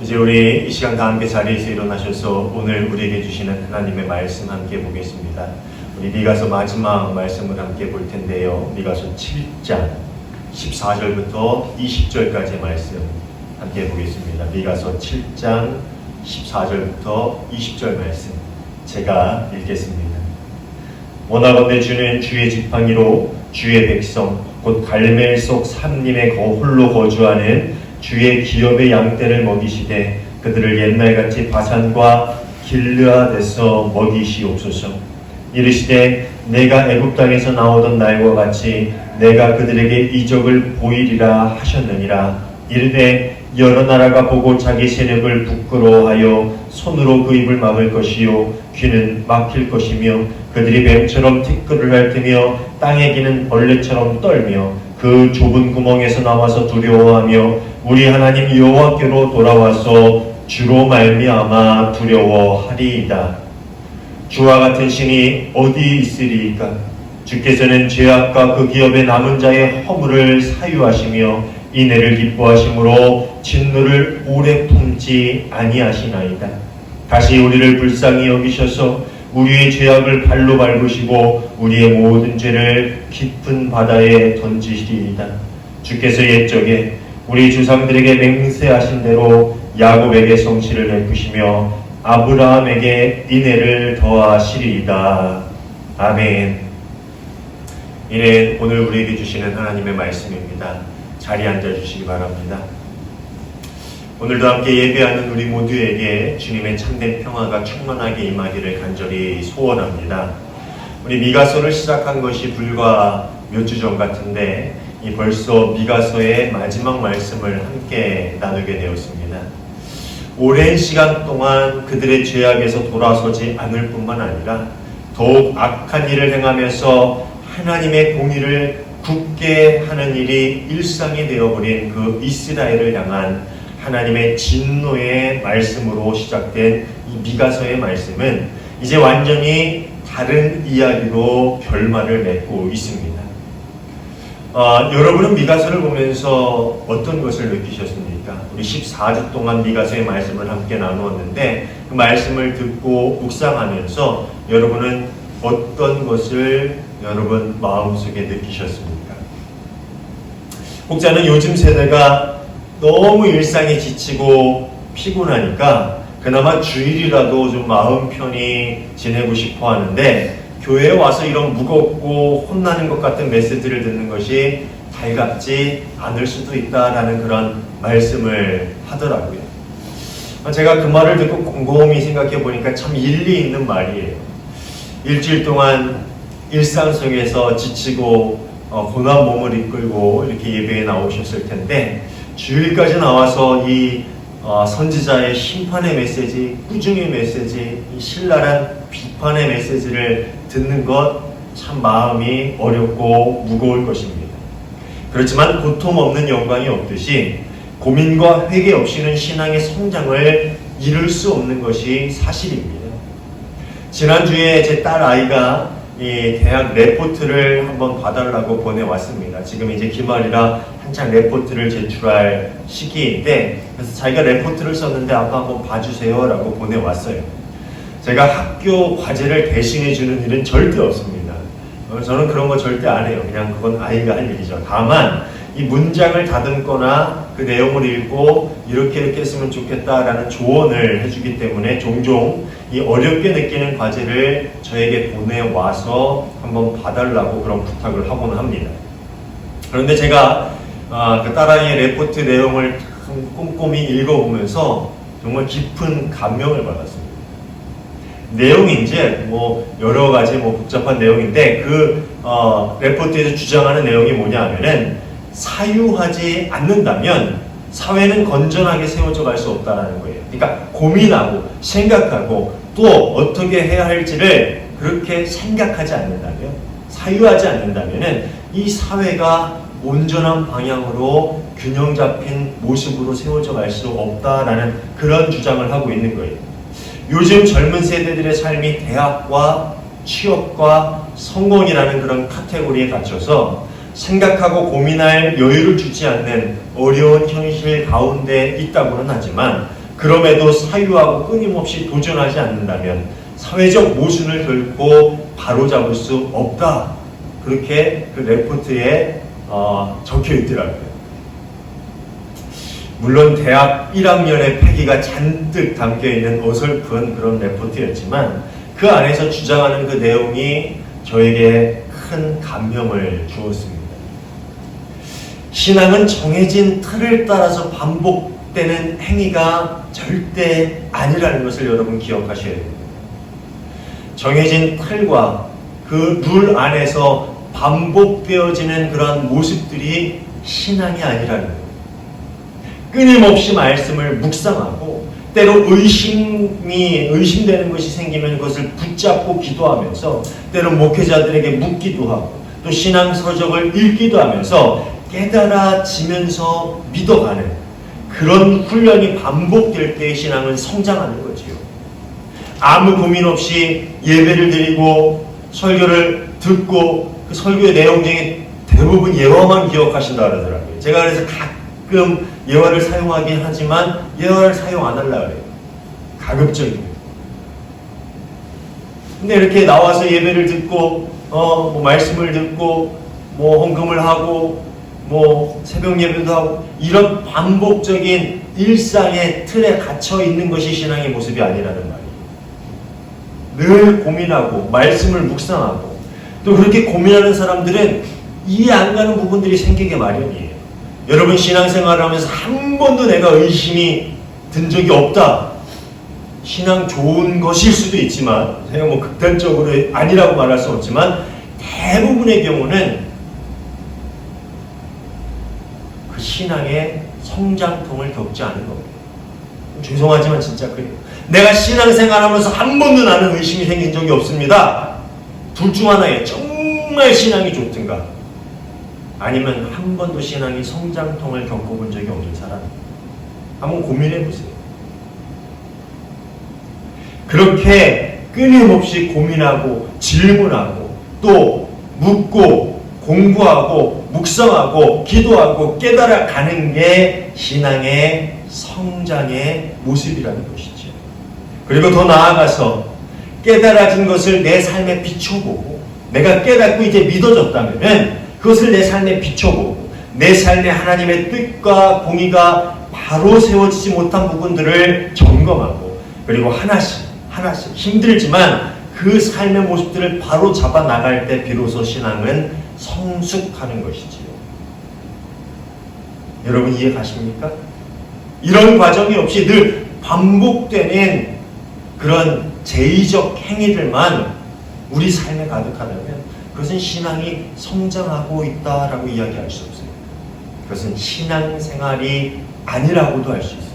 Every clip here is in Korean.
이제 우리 이 시간 다 함께 자리에서 일어나셔서 오늘 우리에게 주시는 하나님의 말씀 함께 보겠습니다. 우리 미가서 마지막 말씀을 함께 볼 텐데요. 미가서 7장 14절부터 20절까지의 말씀 함께 보겠습니다. 미가서 7장 14절부터 20절 말씀 제가 읽겠습니다. 원하건대 주는 주의 지팡이로 주의 백성 곧 갈멜 속 삼림에 홀로 거주하는 주의 기업의 양떼를 먹이시되 그들을 옛날같이 바산과 길르앗에서 먹이시옵소서. 이르시되 내가 애굽 땅에서 나오던 날과 같이 내가 그들에게 이적을 보이리라 하셨느니라. 이르되 여러 나라가 보고 자기 세력을 부끄러워하여 손으로 그 입을 막을 것이요 귀는 막힐 것이며 그들이 뱀처럼 티끌을 핥으며 땅에 기는 벌레처럼 떨며 그 좁은 구멍에서 나와서 두려워하며 우리 하나님 여호와께로 돌아와서 주로 말미암아 두려워하리이다. 주와 같은 신이 어디 있으리이까? 주께서는 죄악과 그 기업의 남은 자의 허물을 사유하시며 인애를 기뻐하심으로 진노를 오래 품지 아니하시나이다. 다시 우리를 불쌍히 여기셔서 우리의 죄악을 발로 밟으시고 우리의 모든 죄를 깊은 바다에 던지시리이다. 주께서 옛적에 우리 조상들에게 맹세하신 대로 야곱에게 성취를 베푸시며 아브라함에게 인애를 더하시리이다. 아멘. 이는 오늘 우리에게 주시는 하나님의 말씀입니다. 자리에 앉아주시기 바랍니다. 오늘도 함께 예배하는 우리 모두에게 주님의 참된 평화가 충만하게 임하기를 간절히 소원합니다. 우리 미가서를 시작한 것이 불과 몇 주 전 같은데 벌써 미가서의 마지막 말씀을 함께 나누게 되었습니다. 오랜 시간 동안 그들의 죄악에서 돌아서지 않을 뿐만 아니라 더욱 악한 일을 행하면서 하나님의 공의를 굳게 하는 일이 일상이 되어버린 그 이스라엘을 향한 하나님의 진노의 말씀으로 시작된 이 미가서의 말씀은 이제 완전히 다른 이야기로 결말을 맺고 있습니다. 여러분은 미가서를 보면서 어떤 것을 느끼셨습니까? 우리 14주 동안 미가서의 말씀을 함께 나누었는데 그 말씀을 듣고 묵상하면서 여러분은 어떤 것을 여러분 마음속에 느끼셨습니까? 혹자는 요즘 세대가 너무 일상에 지치고 피곤하니까 그나마 주일이라도 좀 마음 편히 지내고 싶어 하는데 교회에 와서 이런 무겁고 혼나는 것 같은 메시지를 듣는 것이 달갑지 않을 수도 있다라는 그런 말씀을 하더라고요. 제가 그 말을 듣고 곰곰이 생각해 보니까 참 일리 있는 말이에요. 일주일 동안 일상 속에서 지치고 고난 몸을 이끌고 이렇게 예배에 나오셨을 텐데 주일까지 나와서 이 선지자의 심판의 메시지, 꾸중의 메시지, 이 신랄한 비판의 메시지를 듣는 것 참 마음이 어렵고 무거울 것입니다. 그렇지만 고통 없는 영광이 없듯이 고민과 회개 없이는 신앙의 성장을 이룰 수 없는 것이 사실입니다. 지난주에 제 딸 아이가 이 대학 레포트를 한번 봐달라고 보내왔습니다. 지금 이제 기말이라 한창 레포트를 제출할 시기인데 그래서 자기가 레포트를 썼는데 아빠 한번 봐주세요 라고 보내왔어요. 제가 학교 과제를 대신해 주는 일은 절대 없습니다. 저는 그런 거 절대 안 해요. 그냥 그건 아이가 할 일이죠. 다만 이 문장을 다듬거나 그 내용을 읽고 이렇게 했으면 좋겠다라는 조언을 해주기 때문에 종종 이 어렵게 느끼는 과제를 저에게 보내와서 한번 봐달라고 그런 부탁을 하고는 합니다. 그런데 제가 그 딸아이의 레포트 내용을 꼼꼼히 읽어보면서 정말 깊은 감명을 받았습니다. 내용이 이제 여러 가지 복잡한 내용인데 그 레포트에서 주장하는 내용이 뭐냐 하면은 사유하지 않는다면 사회는 건전하게 세워져 갈 수 없다는 거예요. 그러니까 고민하고 생각하고 또 어떻게 해야 할지를 그렇게 생각하지 않는다면, 사유하지 않는다면 이 사회가 온전한 방향으로 균형 잡힌 모습으로 세워져 갈 수 없다라는 그런 주장을 하고 있는 거예요. 요즘 젊은 세대들의 삶이 대학과 취업과 성공이라는 그런 카테고리에 갇혀서 생각하고 고민할 여유를 주지 않는 어려운 현실 가운데 있다고는 하지만 그럼에도 사유하고 끊임없이 도전하지 않는다면 사회적 모순을 결코 바로잡을 수 없다. 그렇게 그 레포트에 적혀 있더라고요. 물론 대학 1학년의 패기가 잔뜩 담겨있는 어설픈 그런 레포트였지만 그 안에서 주장하는 그 내용이 저에게 큰 감명을 주었습니다. 신앙은 정해진 틀을 따라서 반복되는 행위가 절대 아니라는 것을 여러분 기억하셔야 됩니다. 정해진 틀과 그 룰 안에서 반복되어지는 그러한 모습들이 신앙이 아니라는 거예요. 끊임없이 말씀을 묵상하고 때로 의심되는 것이 생기면 그것을 붙잡고 기도하면서 때로 목회자들에게 묻기도 하고 또 신앙 서적을 읽기도 하면서 깨달아지면서 믿어가는 그런 훈련이 반복될 때의 신앙은 성장하는 거지요. 아무 고민 없이 예배를 드리고 설교를 듣고 그 설교의 내용 중에 대부분 예화만 기억하신다 그러더라고요. 제가 그래서 가끔 예화를 사용하긴 하지만 예화를 사용 안 하려고 그래요. 가급적이면. 근데 이렇게 나와서 예배를 듣고 뭐 말씀을 듣고 뭐 헌금을 하고 뭐 새벽 예배도 하고 이런 반복적인 일상의 틀에 갇혀 있는 것이 신앙의 모습이 아니라는 말이에요. 늘 고민하고 말씀을 묵상하고 또 그렇게 고민하는 사람들은 이해 안 가는 부분들이 생기게 마련이에요. 여러분 신앙생활을 하면서 한 번도 내가 의심이 든 적이 없다. 신앙 좋은 것일 수도 있지만 제가 뭐 극단적으로 아니라고 말할 수 없지만 대부분의 경우는 그 신앙의 성장통을 겪지 않은 겁니다. 죄송하지만 진짜 그래요. 내가 신앙생활하면서 한 번도 나는 의심이 생긴 적이 없습니다. 둘 중 하나예요. 정말 신앙이 좋든가 아니면 한 번도 신앙이 성장통을 겪어본 적이 없는 사람. 한번 고민해 보세요. 그렇게 끊임없이 고민하고 질문하고 또 묻고 공부하고 묵상하고 기도하고 깨달아가는 게 신앙의 성장의 모습이라는 것이죠. 그리고 더 나아가서 깨달아진 것을 내 삶에 비춰보고 내가 깨닫고 이제 믿어졌다면 그것을 내 삶에 비춰보고 내 삶에 하나님의 뜻과 공의가 바로 세워지지 못한 부분들을 점검하고 그리고 하나씩 힘들지만 그 삶의 모습들을 바로 잡아 나갈 때 비로소 신앙은 성숙하는 것이지요. 여러분 이해 가십니까? 이런 과정이 없이 늘 반복되는 그런 제의적 행위들만 우리 삶에 가득하다면 그것은 신앙이 성장하고 있다라고 이야기할 수 없어요. 그것은 신앙생활이 아니라고도 할 수 있어요.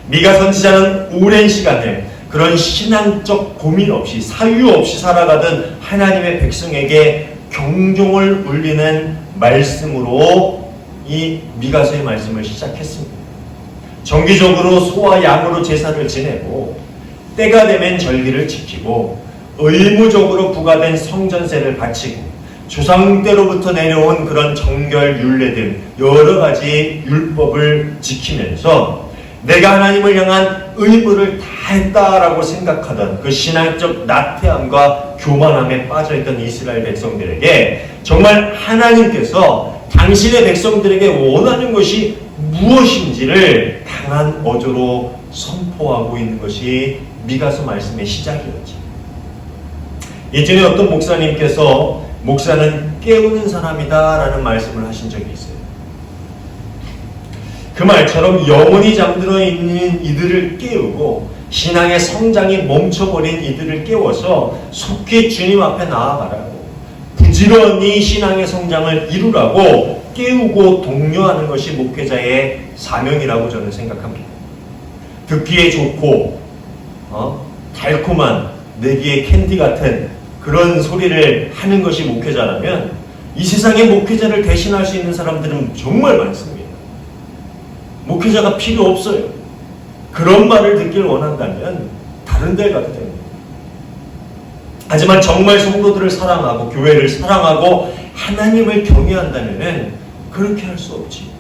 미가 선지자는 오랜 시간을 그런 신앙적 고민 없이 사유 없이 살아가던 하나님의 백성에게 경종을 울리는 말씀으로 이 미가서의 말씀을 시작했습니다. 정기적으로 소와 양으로 제사를 지내고 때가 되면 절기를 지키고 의무적으로 부과된 성전세를 바치고 조상 때로부터 내려온 그런 정결 율례 등 여러 가지 율법을 지키면서 내가 하나님을 향한 의무를 다했다라고 생각하던 그 신앙적 나태함과 교만함에 빠져있던 이스라엘 백성들에게 정말 하나님께서 당신의 백성들에게 원하는 것이 무엇인지를 강한 어조로 선포하고 있는 것이 미가서 말씀의 시작이었죠. 예전에 어떤 목사님께서 목사는 깨우는 사람이다 라는 말씀을 하신 적이 있어요. 그 말처럼 영원히 잠들어 있는 이들을 깨우고 신앙의 성장이 멈춰버린 이들을 깨워서 속히 주님 앞에 나아가라고 부지런히 신앙의 성장을 이루라고 깨우고 독려하는 것이 목회자의 사명이라고 저는 생각합니다. 듣기에 좋고 달콤한 내기의 캔디 같은 그런 소리를 하는 것이 목회자라면 이 세상에 목회자를 대신할 수 있는 사람들은 정말 많습니다. 목회자가 필요 없어요. 그런 말을 듣길 원한다면 다른 데 가도 됩니다. 하지만 정말 성도들을 사랑하고 교회를 사랑하고 하나님을 경외한다면 그렇게 할 수 없지.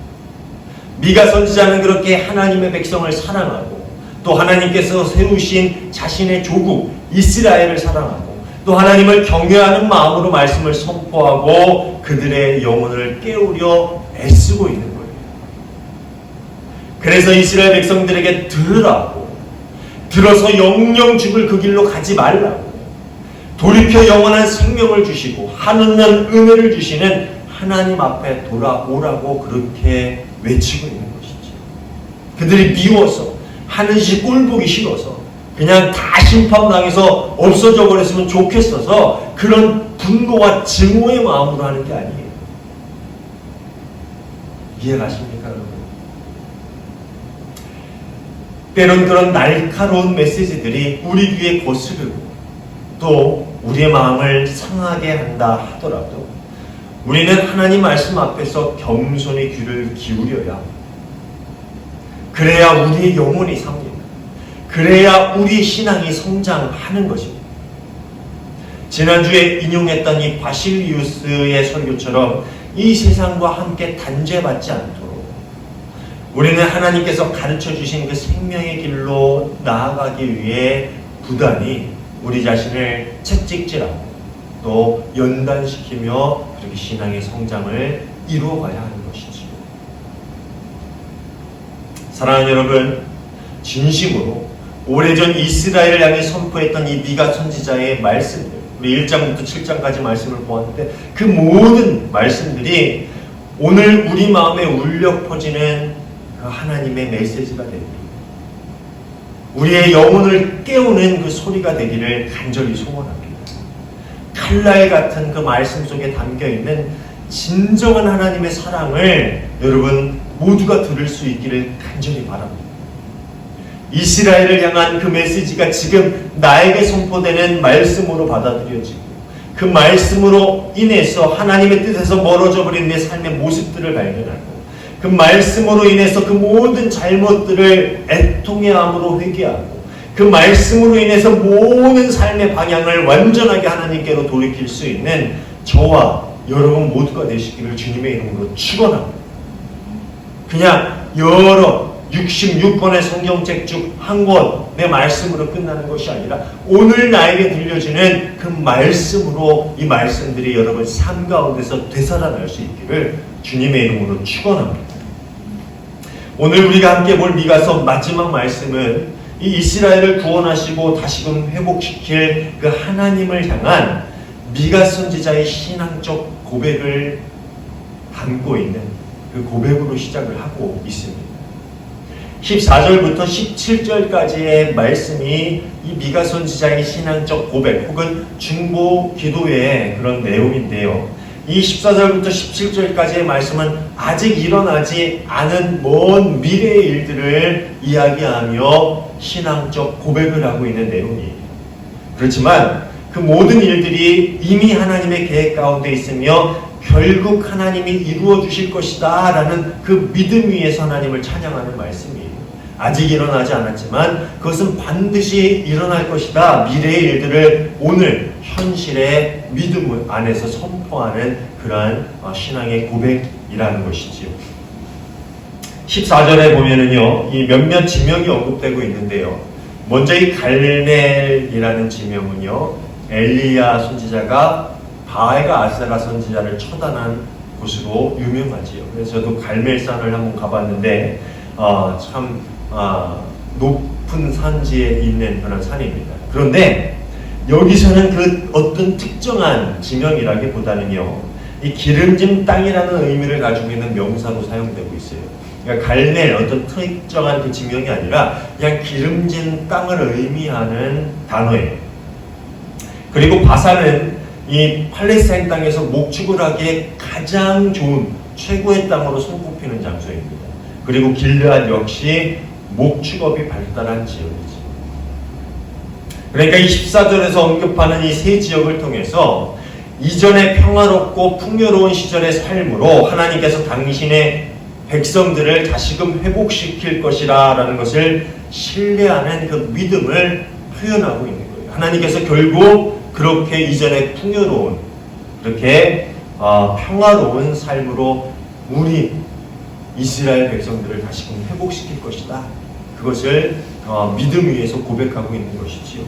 미가 선지자는 그렇게 하나님의 백성을 사랑하고 또 하나님께서 세우신 자신의 조국 이스라엘을 사랑하고 또 하나님을 경외하는 마음으로 말씀을 선포하고 그들의 영혼을 깨우려 애쓰고 있는 거예요. 그래서 이스라엘 백성들에게 들으라고, 들어서 영영 죽을 그 길로 가지 말라고, 돌이켜 영원한 생명을 주시고 하늘난 은혜를 주시는 하나님 앞에 돌아오라고 그렇게 외치고 있는 것이죠. 그들이 미워서 하는 짓 꼴보기 싫어서 그냥 다 심판당해서 없어져 버렸으면 좋겠어서 그런 분노와 증오의 마음으로 하는 게 아니에요. 이해가십니까, 여러분? 때론 그런 날카로운 메시지들이 우리 귀에 거스르고 또 우리의 마음을 상하게 한다 하더라도 우리는 하나님 말씀 앞에서 겸손히 귀를 기울여야 합니다. 그래야 우리의 영혼이 삽니다. 그래야 우리 신앙이 성장하는 것입니다. 지난주에 인용했던 이 바실리우스의 설교처럼 이 세상과 함께 단죄받지 않도록 우리는 하나님께서 가르쳐 주신 그 생명의 길로 나아가기 위해 부단히 우리 자신을 채찍질하고 또 연단시키며 그렇게 신앙의 성장을 이루어가야 하는 것이지요. 사랑하는 여러분, 진심으로 오래전 이스라엘을 향해 선포했던 이 미가 선지자의 말씀들, 우리 1장부터 7장까지 말씀을 보았는데 그 모든 말씀들이 오늘 우리 마음에 울려 퍼지는 그 하나님의 메시지가 됩니다. 우리의 영혼을 깨우는 그 소리가 되기를 간절히 소원합니다. 칼날 같은 그 말씀 속에 담겨있는 진정한 하나님의 사랑을 여러분 모두가 들을 수 있기를 간절히 바랍니다. 이스라엘을 향한 그 메시지가 지금 나에게 선포되는 말씀으로 받아들여지고 그 말씀으로 인해서 하나님의 뜻에서 멀어져 버린 내 삶의 모습들을 발견하고 그 말씀으로 인해서 그 모든 잘못들을 애통의 마음으로 회개하고 그 말씀으로 인해서 모든 삶의 방향을 완전하게 하나님께로 돌이킬 수 있는 저와 여러분 모두가 되시기를 주님의 이름으로 축원합니다. 그냥 여러 66권의 성경책 중 한 권의 말씀으로 끝나는 것이 아니라 오늘 나에게 들려주는 그 말씀으로 이 말씀들이 여러분 삶 가운데서 되살아날 수 있기를 주님의 이름으로 축원합니다. 오늘 우리가 함께 볼 미가서 마지막 말씀은 이 이스라엘을 구원하시고 다시금 회복시킬 그 하나님을 향한 미가 선지자의 신앙적 고백을 담고 있는 그 고백으로 시작을 하고 있습니다. 14절부터 17절까지의 말씀이 이 미가 선지자의 신앙적 고백 혹은 중보 기도의 그런 내용인데요. 이 14절부터 17절까지의 말씀은 아직 일어나지 않은 먼 미래의 일들을 이야기하며 신앙적 고백을 하고 있는 내용이에요. 그렇지만 그 모든 일들이 이미 하나님의 계획 가운데 있으며 결국 하나님이 이루어 주실 것이다 라는 그 믿음 위에서 하나님을 찬양하는 말씀이에요. 아직 일어나지 않았지만 그것은 반드시 일어날 것이다. 미래의 일들을 오늘 현실의 믿음 안에서 선포하는 그러한 신앙의 고백이라는 것이지요. 14절에 보면은요, 이 몇몇 지명이 언급되고 있는데요. 먼저 이 갈멜이라는 지명은요, 엘리야 선지자가 바알과 아세라 선지자를 처단한 곳으로 유명하지요. 그래서 저도 갈멜산을 한번 가봤는데 높은 산지에 있는 그런 산입니다. 그런데 여기서는 그 어떤 특정한 지명이라기보다는요, 이 기름진 땅이라는 의미를 가지고 있는 명사로 사용되고 있어요. 그러니까 갈멜 어떤 특정한 그 지명이 아니라 그냥 기름진 땅을 의미하는 단어예요. 그리고 바산은 이 팔레스타인 땅에서 목축을 하기에 가장 좋은 최고의 땅으로 손꼽히는 장소입니다. 그리고 길르앗 역시 목축업이 발달한 지역이지. 그러니까 이 14절에서 언급하는 이 세 지역을 통해서 이전의 평화롭고 풍요로운 시절의 삶으로 하나님께서 당신의 백성들을 다시금 회복시킬 것이라 라는 것을 신뢰하는 그 믿음을 표현하고 있는 거예요. 하나님께서 결국 그렇게 이전의 풍요로운 그렇게 평화로운 삶으로 우리 이스라엘 백성들을 다시금 회복시킬 것이다. 그것을 믿음 위에서 고백하고 있는 것이지요.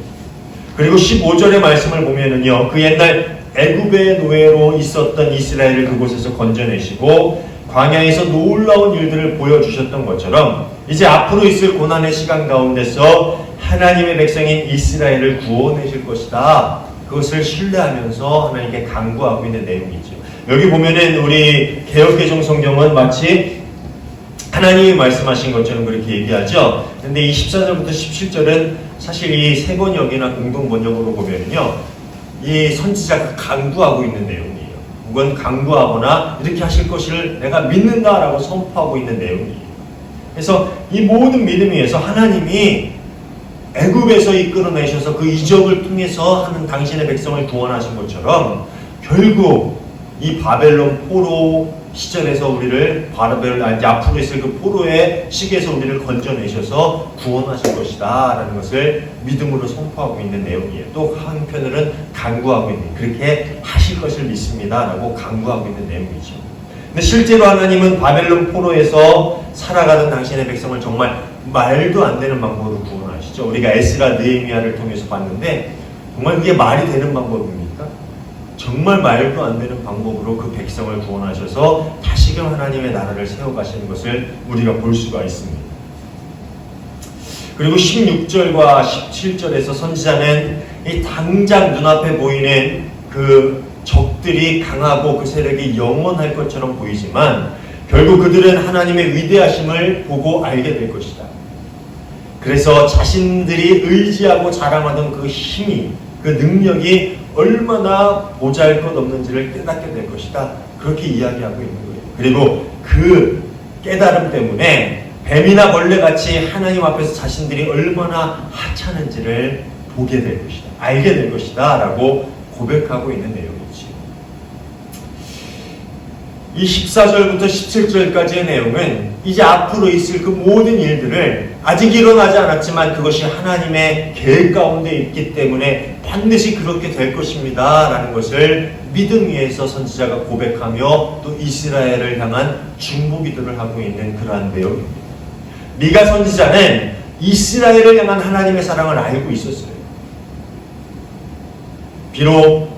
그리고 15절의 말씀을 보면은요, 그 옛날 애굽의 노예로 있었던 이스라엘을 그곳에서 건져내시고 광야에서 놀라운 일들을 보여주셨던 것처럼 이제 앞으로 있을 고난의 시간 가운데서 하나님의 백성인 이스라엘을 구원하실 것이다. 그것을 신뢰하면서 하나님께 간구하고 있는 내용이죠. 여기 보면은 우리 개역개정 성경은 마치 하나님이 말씀하신 것처럼 그렇게 얘기하죠. 근데 이 14절부터 17절은 사실 이 세 번역이나 공동 번역으로 보면은요, 이 선지자가 간구하고 있는 내용이에요. 혹은 간구하거나 이렇게 하실 것을 내가 믿는다라고 선포하고 있는 내용이에요. 그래서 이 모든 믿음 위에서 하나님이 애굽에서 이끌어내셔서 그 이적을 통해서 하는 당신의 백성을 구원하신 것처럼 결국 이 바벨론 포로 시절에서 우리를 앞으로 있을 그 포로의 시기에서 우리를 건져내셔서 구원하실 것이다 라는 것을 믿음으로 선포하고 있는 내용이에요. 또 한편으로는 간구하고 있는, 그렇게 하실 것을 믿습니다 라고 간구하고 있는 내용이죠. 근데 실제로 하나님은 바벨론 포로에서 살아가는 당신의 백성을 정말 말도 안 되는 방법으로 구원하시죠. 우리가 에스라 느헤미야를 통해서 봤는데 정말 그게 말이 되는 방법입니까? 정말 말도 안 되는 방법으로 그 백성을 구원하셔서 다시금 하나님의 나라를 세워가시는 것을 우리가 볼 수가 있습니다. 그리고 16절과 17절에서 선지자는 이 당장 눈앞에 보이는 그 적들이 강하고 그 세력이 영원할 것처럼 보이지만 결국 그들은 하나님의 위대하심을 보고 알게 될 것이다. 그래서 자신들이 의지하고 자랑하던 그 힘이, 그 능력이 얼마나 보잘것없는지를 깨닫게 될 것이다. 그렇게 이야기하고 있는 거예요. 그리고 그 깨달음 때문에 뱀이나 벌레같이 하나님 앞에서 자신들이 얼마나 하찮은지를 보게 될 것이다. 알게 될 것이다. 라고 고백하고 있는 내용이지. 이 14절부터 17절까지의 내용은 이제 앞으로 있을 그 모든 일들을 아직 일어나지 않았지만 그것이 하나님의 계획 가운데 있기 때문에 반드시 그렇게 될 것입니다 라는 것을 믿음 위에서 선지자가 고백하며 또 이스라엘을 향한 중보 기도를 하고 있는 그러한 내용입니다. 미가 선지자는 이스라엘을 향한 하나님의 사랑을 알고 있었어요. 비록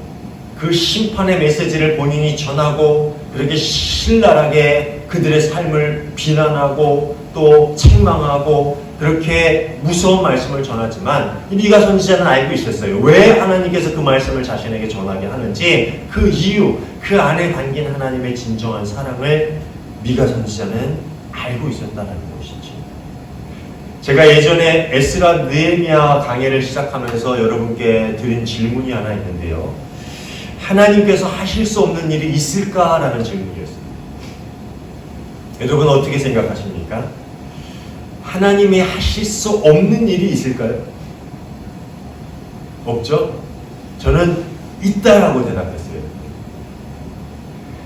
그 심판의 메시지를 본인이 전하고 그렇게 신랄하게 그들의 삶을 비난하고 또 책망하고 그렇게 무서운 말씀을 전하지만 미가 선지자는 알고 있었어요. 왜 하나님께서 그 말씀을 자신에게 전하게 하는지 그 이유, 그 안에 담긴 하나님의 진정한 사랑을 미가 선지자는 알고 있었다는 것이죠. 제가 예전에 에스라 느헤미야 강해를 시작하면서 여러분께 드린 질문이 하나 있는데요. 하나님께서 하실 수 없는 일이 있을까라는 질문이었습니다. 여러분 어떻게 생각하십니까? 하나님이 하실 수 없는 일이 있을까요? 없죠? 저는 있다라고 대답했어요.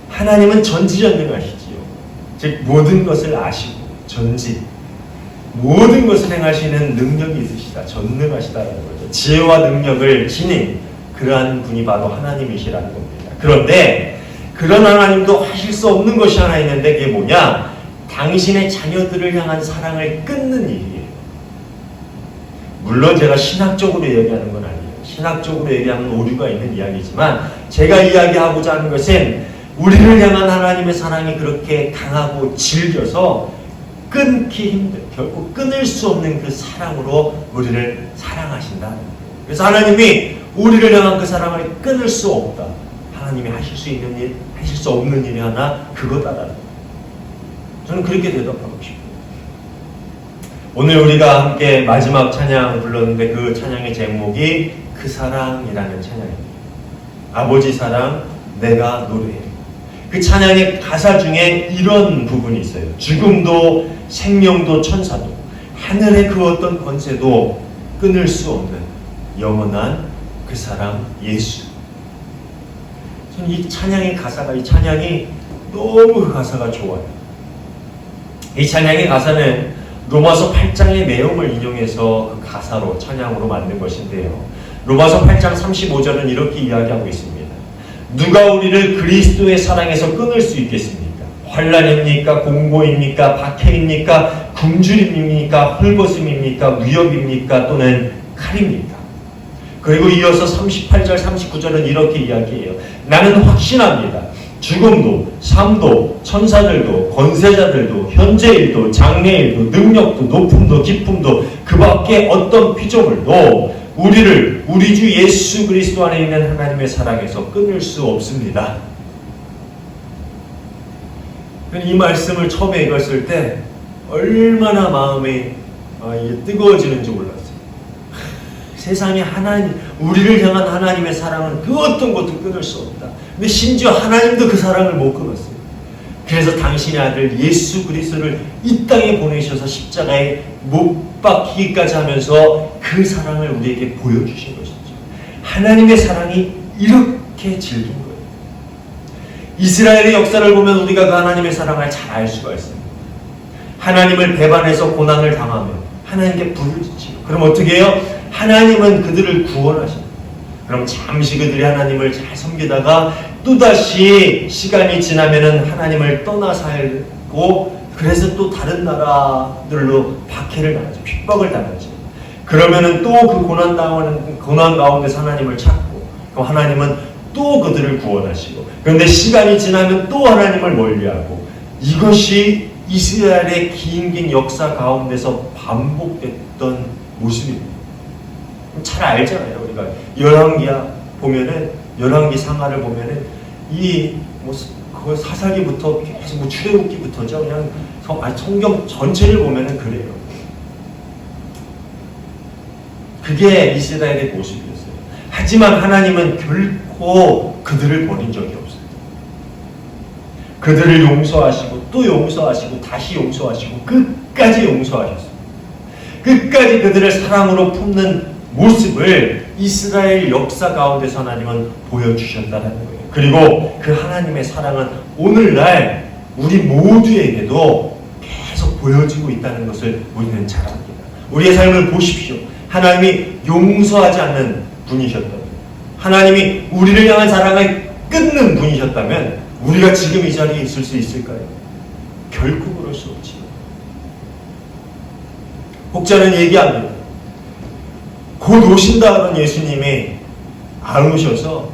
하나님은 전지전능하시지요. 즉 모든 것을 아시고 전지 모든 것을 행하시는 능력이 있으시다. 전능하시다라는 거죠. 지혜와 능력을 지닌 그러한 분이 바로 하나님이시라는 겁니다. 그런데 그런 하나님도 하실 수 없는 것이 하나 있는데 그게 뭐냐? 당신의 자녀들을 향한 사랑을 끊는 일이에요. 물론 제가 신학적으로 얘기하는 건 아니에요. 신학적으로 얘기하면 오류가 있는 이야기지만 제가 이야기하고자 하는 것은 우리를 향한 하나님의 사랑이 그렇게 강하고 질겨서 끊기 힘든, 결코 끊을 수 없는 그 사랑으로 우리를 사랑하신다. 그래서 하나님이 우리를 향한 그 사랑을 끊을 수 없다. 하나님이 하실 수 있는 일, 하실 수 없는 일이 하나 그거다라는 거예요. 저는 그렇게 대답하고 싶어요. 오늘 우리가 함께 마지막 찬양 불렀는데 그 찬양의 제목이 그 사랑이라는 찬양입니다. 아버지 사랑 내가 노래해. 그 찬양의 가사 중에 이런 부분이 있어요. 죽음도 생명도 천사도 하늘의 그 어떤 권세도 끊을 수 없는 영원한 그 사랑 예수. 저는 이 찬양의 가사가, 이 찬양이 너무 그 가사가 좋아요. 이 찬양의 가사는 로마서 8장의 내용을 인용해서 그 가사로 찬양으로 만든 것인데요. 로마서 8장 35절은 이렇게 이야기하고 있습니다. 누가 우리를 그리스도의 사랑에서 끊을 수 있겠습니까? 환난입니까? 공고입니까? 박해입니까? 굶주림입니까? 헐벗음입니까? 위협입니까? 또는 칼입니까? 그리고 이어서 38절, 39절은 이렇게 이야기해요. 나는 확신합니다. 죽음도, 삶도, 천사들도, 권세자들도, 현재일도, 장래일도, 능력도, 높음도, 깊음도, 그 밖에 어떤 피조물도 우리를 우리 주 예수 그리스도 안에 있는 하나님의 사랑에서 끊을 수 없습니다. 이 말씀을 처음에 읽었을 때 얼마나 마음이 뜨거워지는지 몰랐어요. 세상에 우리를 향한 하나님의 사랑은 그 어떤 것도 끊을 수 없다. 근데 심지어 하나님도 그 사랑을 못 끊었어요. 그래서 당신의 아들 예수 그리스도를 이 땅에 보내셔서 십자가에 못 박히기까지 하면서 그 사랑을 우리에게 보여주신 것이죠. 하나님의 사랑이 이렇게 질긴 거예요. 이스라엘의 역사를 보면 우리가 그 하나님의 사랑을 잘 알 수가 있습니다. 하나님을 배반해서 고난을 당하면 하나님께 부르짖지요. 그럼 어떻게 해요? 하나님은 그들을 구원하십니다. 그럼 잠시 그들이 하나님을 잘 섬기다가 또다시 시간이 지나면은 하나님을 떠나 살고, 그래서 또 다른 나라들로 박해를 당하죠. 핍박을 당하죠. 그러면은 또 그 고난 가운데서 하나님을 찾고, 그럼 하나님은 또 그들을 구원하시고, 그런데 시간이 지나면 또 하나님을 멀리하고, 이것이 이스라엘의 긴 역사 가운데서 반복됐던 모습입니다. 잘 알잖아요. 우리가 열왕기 상하를 보면은 그 사사기부터 계속 출애굽기부터죠. 그냥 성경 전체를 보면은 그래요. 그게 이스라엘의 모습이었어요. 하지만 하나님은 결코 그들을 버린 적이 없어요. 그들을 용서하시고 또 용서하시고 다시 용서하시고 끝까지 용서하셨어요. 끝까지 그들을 사랑으로 품는 모습을 이스라엘 역사 가운데서 하나님은 보여주셨다는 거예요. 그리고 그 하나님의 사랑은 오늘날 우리 모두에게도 계속 보여지고 있다는 것을 우리는 잘 압니다. 우리의 삶을 보십시오. 하나님이 용서하지 않는 분이셨다면, 하나님이 우리를 향한 사랑을 끊는 분이셨다면 우리가 지금 이 자리에 있을 수 있을까요? 결코 그럴 수 없지요. 혹자는 얘기합니다. 곧 오신다 하던 예수님이 안 오셔서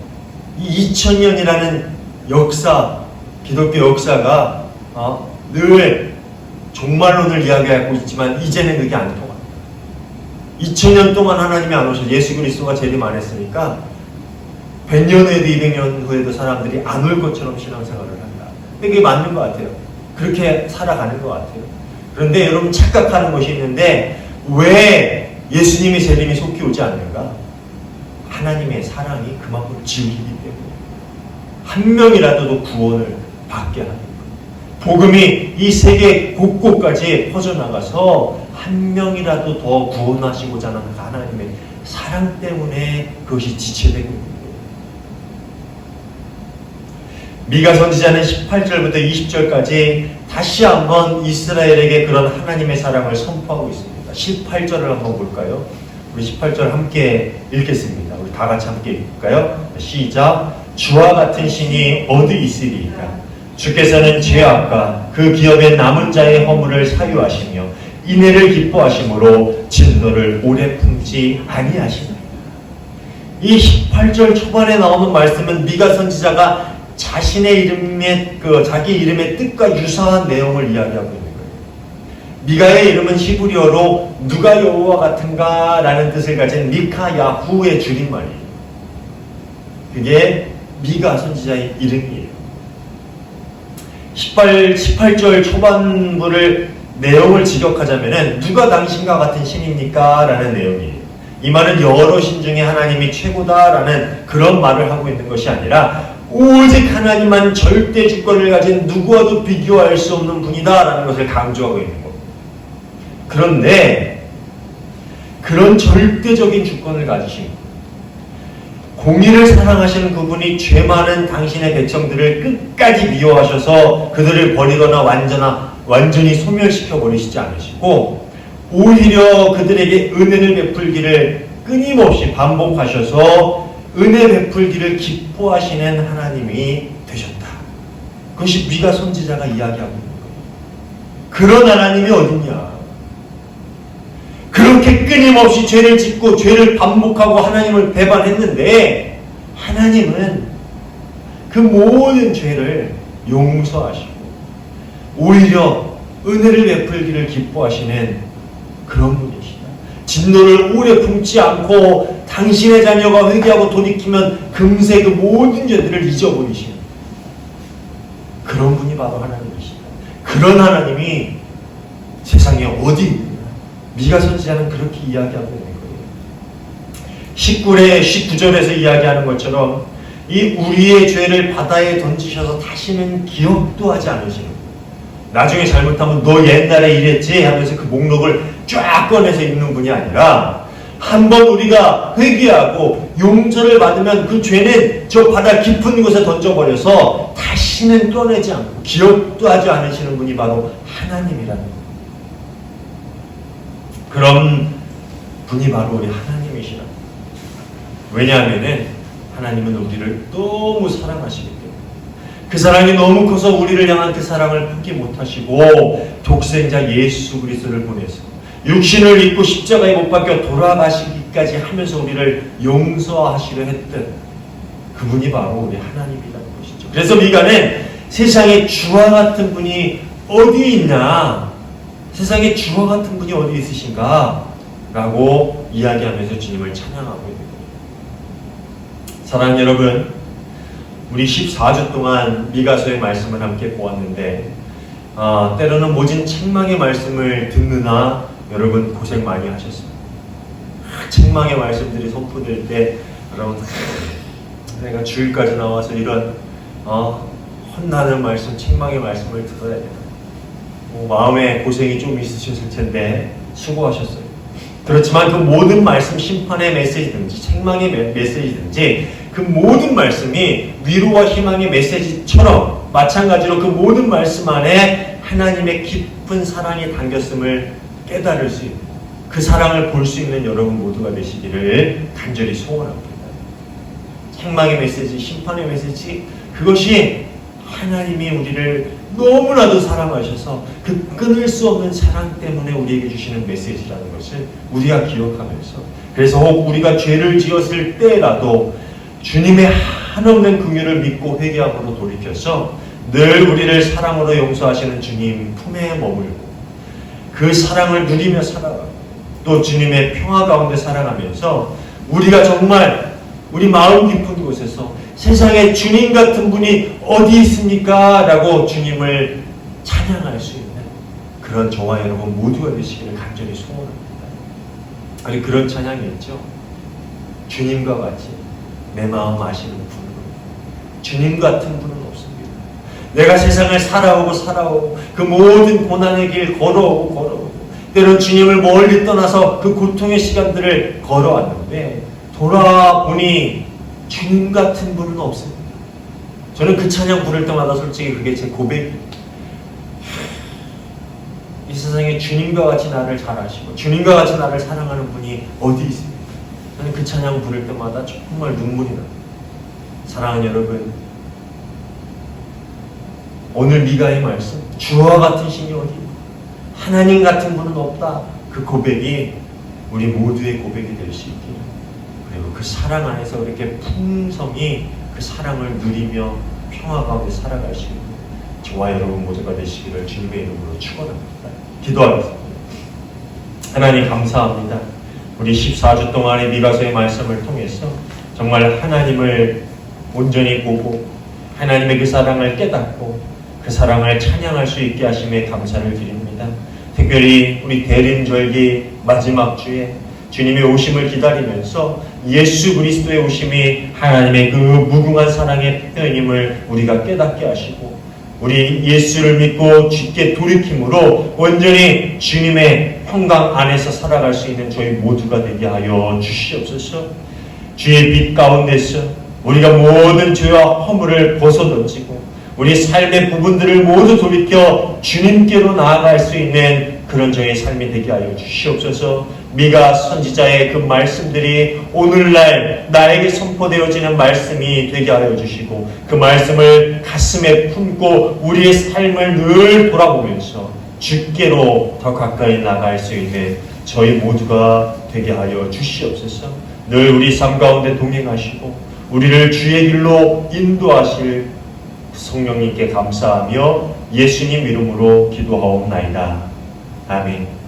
이 2000년이라는 역사, 기독교 역사가 늘 종말론을 이야기하고 있지만 이제는 그게 안 통합니다. 2000년 동안 하나님이 안 오셔서 예수 그리스도가 재림 안 했으니까 100년 후에도 200년 후에도 사람들이 안 올 것처럼 신앙생활을 한다. 근데 그게 맞는 것 같아요. 그렇게 살아가는 것 같아요. 그런데 여러분 착각하는 것이 있는데, 왜 예수님의 재림이 속히 오지 않는가? 하나님의 사랑이 그만큼 지우기 때문에 한 명이라도 구원을 받게 하는 거예요. 복음이 이 세계 곳곳까지 퍼져나가서 한 명이라도 더 구원하시고자 하는 하나님의 사랑 때문에 그것이 지체되고 있는 거예요. 미가 선지자는 18절부터 20절까지 다시 한번 이스라엘에게 그런 하나님의 사랑을 선포하고 있습니다. 18절을 한번 볼까요? 우리 18절 함께 읽겠습니다. 우리 다 같이 함께 읽을까요? 시작. 주와 같은 신이 어디 있으리이까? 주께서는 죄악과 그 기업의 남은 자의 허물을 사유하시며 인애를 기뻐하심으로 진노를 오래 품지 아니하시나이다. 이 18절 초반에 나오는 말씀은 미가 선지자가 자신의 이름의 자기 이름의 뜻과 유사한 내용을 이야기하고 있는 거예요. 미가의 이름은 히브리어로 누가 여호와 같은가 라는 뜻을 가진 미카야후의 줄임말이에요. 그게 미가 선지자의 이름이에요. 18절 초반부를 내용을 직역하자면은 누가 당신과 같은 신입니까? 라는 내용이에요. 이 말은 여러 신 중에 하나님이 최고다라는 그런 말을 하고 있는 것이 아니라 오직 하나님만 절대 주권을 가진 누구와도 비교할 수 없는 분이다라는 것을 강조하고 있는 겁니다. 그런데 그런 절대적인 주권을 가지신 공의를 사랑하시는 그분이 죄 많은 당신의 백성들을 끝까지 미워하셔서 그들을 버리거나 완전히 소멸시켜 버리시지 않으시고 오히려 그들에게 은혜를 베풀기를 끊임없이 반복하셔서 은혜 베풀기를 기뻐하시는 하나님이 되셨다. 그것이 미가 선지자가 이야기하고 있는 거예요. 그런 하나님이 어딨냐? 그렇게 끊임없이 죄를 짓고 죄를 반복하고 하나님을 배반했는데 하나님은 그 모든 죄를 용서하시고 오히려 은혜를 베풀기를 기뻐하시는 그런 분이시다. 진노를 오래 품지 않고 당신의 자녀가 회개하고 돌이키면 금세 그 모든 죄들을 잊어버리시는 그런 분이 바로 하나님이시다. 그런 하나님이 세상에 어디 있느냐? 미가 선지자는 그렇게 이야기하고 있는 거예요. 19절에서 이야기하는 것처럼 이 우리의 죄를 바다에 던지셔서 다시는 기억도 하지 않으시는 거예요. 나중에 잘못하면 너 옛날에 이랬지 하면서 그 목록을 쫙 꺼내서 읽는 분이 아니라 한번 우리가 회개하고 용서를 받으면 그 죄는 저 바다 깊은 곳에 던져버려서 다시는 떠내지 않고 기억도 하지 않으시는 분이 바로 하나님이라는 거예요. 그런 분이 바로 우리 하나님이시라. 왜냐하면 하나님은 우리를 너무 사랑하시기 때문에 그 사랑이 너무 커서 우리를 향한 그 사랑을 포기 못하시고 독생자 예수 그리스도를 보내서 육신을 입고 십자가에 못 박혀 돌아가시기까지 하면서 우리를 용서하시려 했던 그분이 바로 우리 하나님이라는 것이죠. 그래서 미가는 세상에 주와 같은 분이 어디 있냐? 세상에 주와 같은 분이 어디 있으신가? 라고 이야기하면서 주님을 찬양하고 있는 거예요. 사랑하는 여러분, 우리 14주 동안 미가서의 말씀을 함께 보았는데 때로는 모진 책망의 말씀을 듣느라 여러분 고생 많이 하셨습니다. 책망의 말씀들이 선포될 때 여러분 내가 주일까지 나와서 이런 혼나는 말씀, 책망의 말씀을 들어야 되나? 마음에 고생이 좀 있으셨을 텐데 수고하셨어요. 그렇지만 그 모든 말씀, 심판의 메시지든지 책망의 메시지든지 그 모든 말씀이 위로와 희망의 메시지처럼 마찬가지로 그 모든 말씀 안에 하나님의 깊은 사랑이 담겼음을 깨달을 수 있는 그 사랑을 볼 수 있는 여러분 모두가 되시기를 간절히 소원합니다. 책망의 메시지, 심판의 메시지, 그것이 하나님이 우리를 너무나도 사랑하셔서 그 끊을 수 없는 사랑 때문에 우리에게 주시는 메시지라는 것을 우리가 기억하면서, 그래서 혹 우리가 죄를 지었을 때라도 주님의 한없는 긍휼을 믿고 회개함으로 돌이켜서 늘 우리를 사랑으로 용서하시는 주님 품에 머물고 그 사랑을 누리며 살아가고 또 주님의 평화 가운데 살아가면서 우리가 정말 우리 마음 깊은 곳에서 세상에 주님 같은 분이 어디 있습니까? 라고 주님을 찬양할 수 있는 그런 저와 여러분 모두가 되시기를 간절히 소원합니다. 아니 그런 찬양이 있죠. 주님과 같이 내 마음 아시는 분은 주님 같은 분은 없습니다. 내가 세상을 살아오고 그 모든 고난의 길 걸어오고 때론 주님을 멀리 떠나서 그 고통의 시간들을 걸어왔는데 돌아보니 주님 같은 분은 없습니다. 저는 그 찬양 부를 때마다 솔직히 그게 제 고백입니다. 이 세상에 주님과 같이 나를 잘 아시고 주님과 같이 나를 사랑하는 분이 어디 있습니까? 저는 그 찬양 부를 때마다 정말 눈물이 납니다. 사랑하는 여러분, 오늘 미가의 말씀, 주와 같은 신이 어디 있나? 하나님 같은 분은 없다. 그 고백이 우리 모두의 고백이 될 수 있기를, 그리고 그 사랑 안에서 이렇게 풍성히 그 사랑을 누리며 평화 가운데 살아갈 수 있는 저와 여러분 모두가 되시기를 주님의 이름으로 축원합니다. 기도하겠습니다. 하나님 감사합니다. 우리 14주 동안의 미가서의 말씀을 통해서 정말 하나님을 온전히 보고 하나님의 그 사랑을 깨닫고 그 사랑을 찬양할 수 있게 하심에 감사를 드립니다. 특별히 우리 대림절기 마지막 주에 주님의 오심을 기다리면서 예수 그리스도의 오심이 하나님의 그 무궁한 사랑의 표현임을 우리가 깨닫게 하시고 우리 예수를 믿고 주께 돌이킴으로 온전히 주님의 평강 안에서 살아갈 수 있는 저희 모두가 되게 하여 주시옵소서. 주의 빛 가운데서 우리가 모든 죄와 허물을 벗어던지고 우리 삶의 부분들을 모두 돌이켜 주님께로 나아갈 수 있는 그런 저의 삶이 되게 하여 주시옵소서. 미가 선지자의 그 말씀들이 오늘날 나에게 선포되어지는 말씀이 되게 하여 주시고 그 말씀을 가슴에 품고 우리의 삶을 늘 돌아보면서 주께로 더 가까이 나갈 수 있는 저희 모두가 되게 하여 주시옵소서. 늘 우리 삶 가운데 동행하시고 우리를 주의 길로 인도하실 성령님께 감사하며 예수님 이름으로 기도하옵나이다. 아멘.